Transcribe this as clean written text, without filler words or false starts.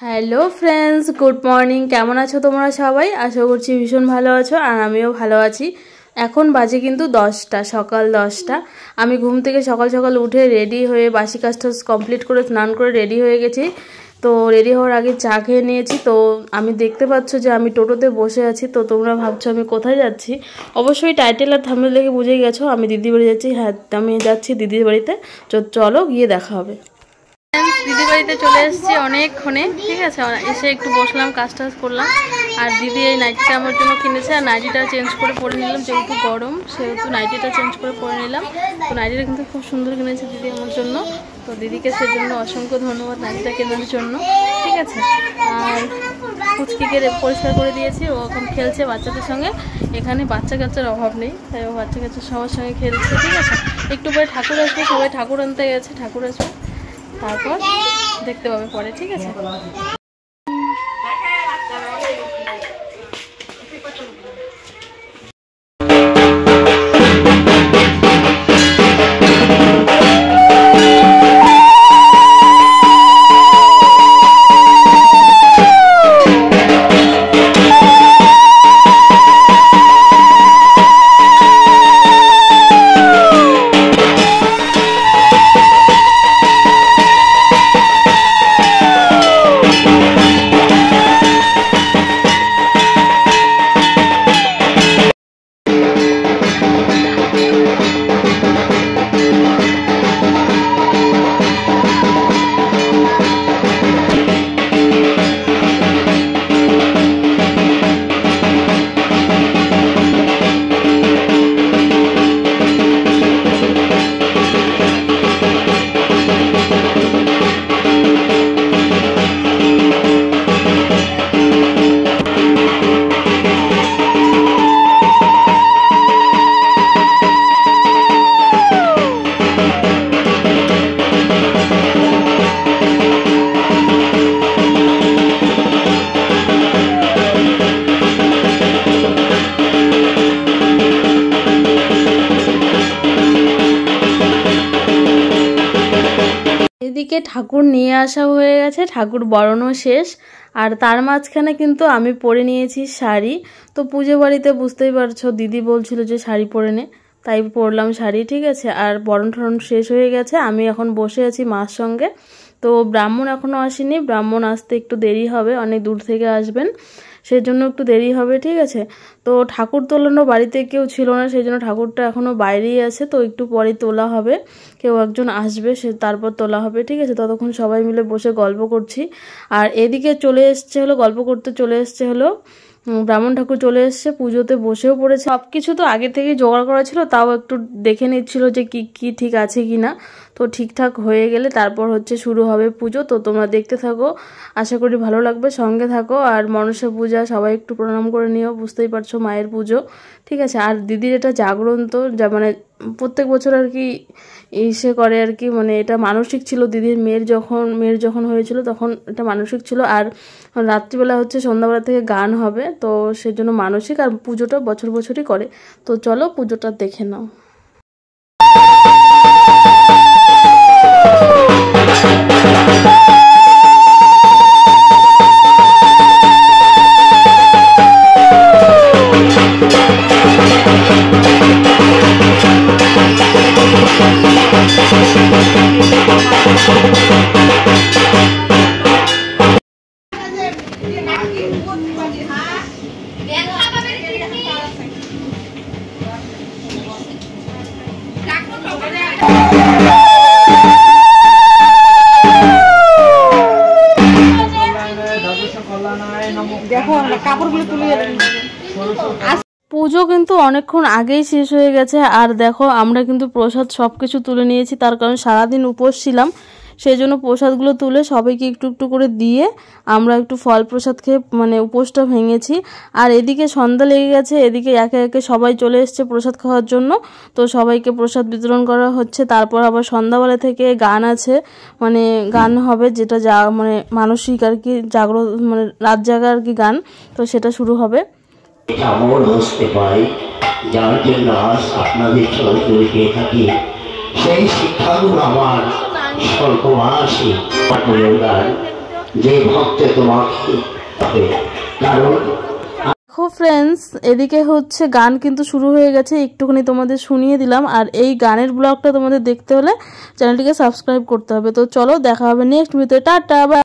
Hello friends, good morning. কেমন আছো তোমরা সবাই? আশা করছি ভীষণ ভালো আছো, আর আমিও ভালো আছি। এখন বাজে কিন্তু 10টা, সকাল 10টা। আমি ঘুম থেকে সকাল সকাল উঠে রেডি হয়ে বাসি কাজটা কমপ্লিট করে স্নান করে রেডি হয়ে গেছি। তো রেডি হওয়ার আগে চা খেয়ে নিয়েছি। তো আমি দেখতে পাচ্ছ যে আমি টোটোতে বসে আছি। তো তোমরা ভাবছো আমি কোথায় যাচ্ছি। অবশ্যই টাইটেল আর থাম্বনেল দেখে বুঝেই গেছো আমি দিদির বাড়ি যাচ্ছি। হ্যাঁ, আমি যাচ্ছি দিদির বাড়িতে। চলো গিয়ে দেখা হবে। দিদি বাড়িতে চলে এসেছি অনেকক্ষণে, ঠিক আছে। এসে একটু বসলাম, কাজ টাজ করলাম। আর দিদি এই নাইটিটা আমার জন্য কিনেছে, আর নাইটিটা চেঞ্জ করে পরে নিলাম। যেহেতু গরম সেহেতু নাইটিটা চেঞ্জ করে পরে নিলাম। তো নাইটিটা কিন্তু খুব সুন্দর কিনেছে দিদি আমার জন্য। তো দিদিকে সেজন্য অসংখ্য ধন্যবাদ নাইটিটা কেনার জন্য, ঠিক আছে। আর পুচকিকে পরিষ্কার করে দিয়েছি, ও এখন খেলছে বাচ্চাদের সঙ্গে। এখানে বাচ্চা কাচ্চার অভাব নেই, তাই ও বাচ্চা কাচ্চার সবার সঙ্গে খেলছে, ঠিক আছে। একটু পরে ঠাকুর আসবে, সবাই ঠাকুর আনতে গেছে, ঠাকুর আসবে, তারপর দেখতে পাবে পরে, ঠিক আছে। এদিকে ঠাকুর নিয়ে আসা হয়ে গেছে, ঠাকুর বরণও শেষ। আর তার মাঝখানে কিন্তু আমি পরে নিয়েছি শাড়ি। তো পুজো বাড়িতে বুঝতেই পারছো, দিদি বলছিল যে শাড়ি পরে নে, তাই পরলাম শাড়ি, ঠিক আছে। আর বরণ ঠরণ শেষ হয়ে গেছে, আমি এখন বসে আছি মার সঙ্গে। তো ব্রাহ্মণ এখনও আসেনি, ব্রাহ্মণ আসতে একটু দেরি হবে, অনেক দূর থেকে আসবেন, সেই জন্য একটু দেরি হবে, ঠিক আছে। তো ঠাকুর তোলানো বাড়িতে কেউ ছিল না, সেই জন্য ঠাকুরটা এখনও বাইরেই আছে। তো একটু পরে তোলা হবে, কেউ একজন আসবে, সে তারপর তোলা হবে, ঠিক আছে। ততক্ষণ সবাই মিলে বসে গল্প করছি। আর এদিকে চলে এসছে হলো, গল্প করতে চলে এসছে হলো ব্রাহ্মণ ঠাকুর চলে এসছে, পুজোতে বসেও পড়েছে। সব কিছু তো আগে থেকেই জোগাড় করা ছিল, তাও একটু দেখে নিচ্ছিল যে কি ঠিক আছে কি না। তো ঠিকঠাক হয়ে গেলে তারপর শুরু হবে পুজো। তো তোমরা দেখতে থাকো, আশা করি ভালো লাগবে, সঙ্গে থাকো। আর মনসা পূজা সবাই একটু প্রণাম করে নিও, বুঝতেই পারছো মায়ের পুজো, ঠিক আছে। আর দিদির এটা জাগরণ, তো যা মানে প্রত্যেক বছর আর কি ইসে করে আর কি, মানে এটা মানসিক ছিল দিদির, মেয়ের যখন হয়েছিল তখন এটা মানসিক ছিল। আর রাত্রিবেলা সন্ধ্যাবেলা থেকে গান হবে, তো সেজন্য মানসিক। আর পুজোটা বছরই করে। তো চলো পুজোটা দেখে নাও। পুজো কিন্তু অনেকক্ষণ আগেই শেষ হয়ে গেছে। আর দেখো আমরা কিন্তু প্রসাদ সবকিছু তুলে নিয়েছি, তার কারণ সারাদিন উপোস ছিলাম, সেই জন্য প্রসাদগুলো তুলে সবাইকে একটু একটু করে দিয়ে আমরা একটু ফল প্রসাদ খেয়ে মানে উপোসটা ভেঙেছি। আর এদিকে সন্ধ্যা লেগে গেছে, এদিকে একে একে সবাই চলে এসছে প্রসাদ খাওয়ার জন্য। তো সবাইকে প্রসাদ বিতরণ করা হচ্ছে। তারপর আবার সন্ধ্যাবেলা থেকে গান আছে, মানে গান হবে, যেটা মানে মানসিক আর কি, মানে রাত জাগা আর কি গান, তো সেটা শুরু হবে। আমল বুঝতে পাই, যার জন্য আজ আপনাদের সহযোগী পেয়ে থাকি, সেই শিক্ষাগুলো আমার স্বল্পমাসী গান যে ভক্তে তোমাকে পাবে। কারণ দেখো ফ্রেন্ডস, এদিকে হচ্ছে গান কিন্তু শুরু হয়ে গেছে, একটুখানি তোমাদের শুনিয়ে দিলাম। আর এই গানের ব্লগটা তোমাদের দেখতে হলে চ্যানেলটিকে সাবস্ক্রাইব করতে হবে। তো চলো দেখা হবে নেক্সট ভিডিওতে। Tata bye.